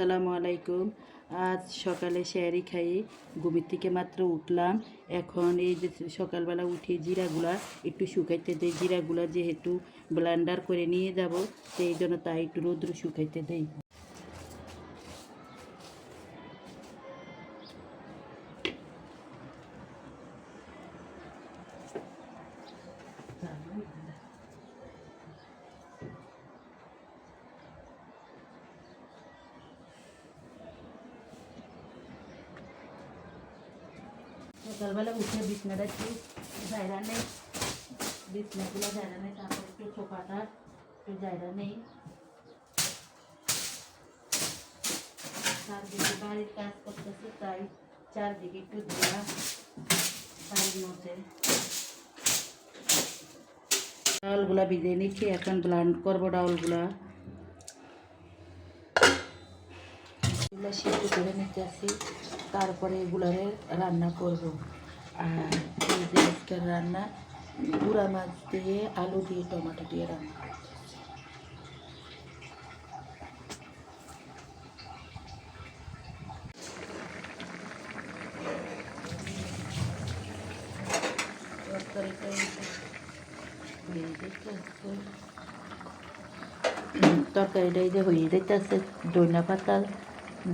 আসসালামু আলাইকুম। আজ সকালে শেয়ারি খাই, ঘুমের থেকে মাত্র উঠলাম। এখন এই যে সকালবেলা উঠে জিরাগুলা একটু শুকাইতে দেই। জিরাগুলা যেহেতু ব্লেন্ডার করে নিয়ে যাব, সেই জন্য তাই একটু রৌদ্র শুকাইতে দেই। সকালবেলা উঠে বিছনাটা একটু জায়গা নেই, বিছনাগুলো জায়গা নেই, তারপর একটু সোফাটা একটু জায়গা নেই। চারদিকে বাড়ির কাজ করতেছে, তাই চারদিকে একটু ধোয়া বাড়ির মধ্যে। ডাউলগুলা ভিজিয়ে নিচ্ছি, এখন ব্লেন্ড করবো ডাউলগুলা। এগুলো সিদ্ধ করে নিতে আসি, তারপরে এগুলারে রান্না করব। আর এই যে আজকের রান্না গুঁড়া মাছ দিয়ে আলু দিয়ে টমেটো দিয়ে রান্না করতেছি। তরকারিটা এই যে হয়ে যেতেছে, ধনিয়া পাতা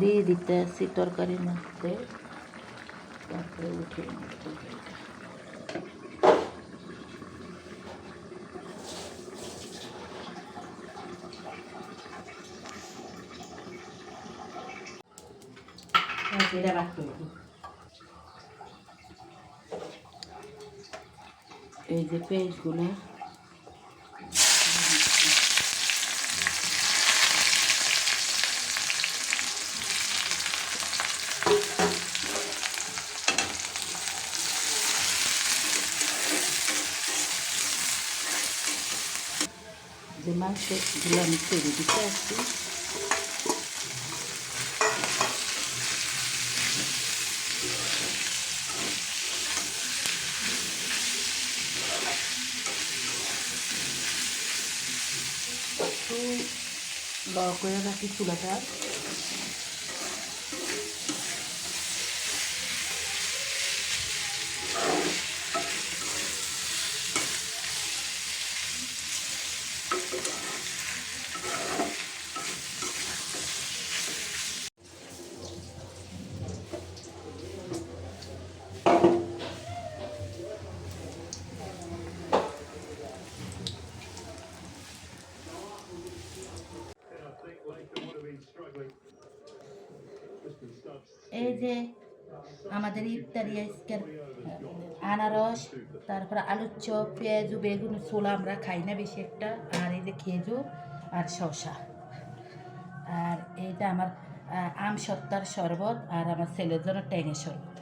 দিয়ে দিতে আসি তরকারির মধ্যে, তারপরে উঠিয়ে নেব তরকারিটা। এই যে পেঁয়াজগুলো যে মাংসগুলো আমি ছেড়ে দিতে আসছি। একটু ল করে রাখি চুলাটা। এই যে আমাদের ইফতারি আজকের আনারস, তারপরে আলুর চপ, পেঁয়াজ, বেগুন, ছোলা আমরা খাই না বেশি একটা, আর এই যে খেজুর আর শসা, আর এইটা আমার আম সত্তার শরবত, আর আমার ছেলের জন্য ট্যাঙের শরবত।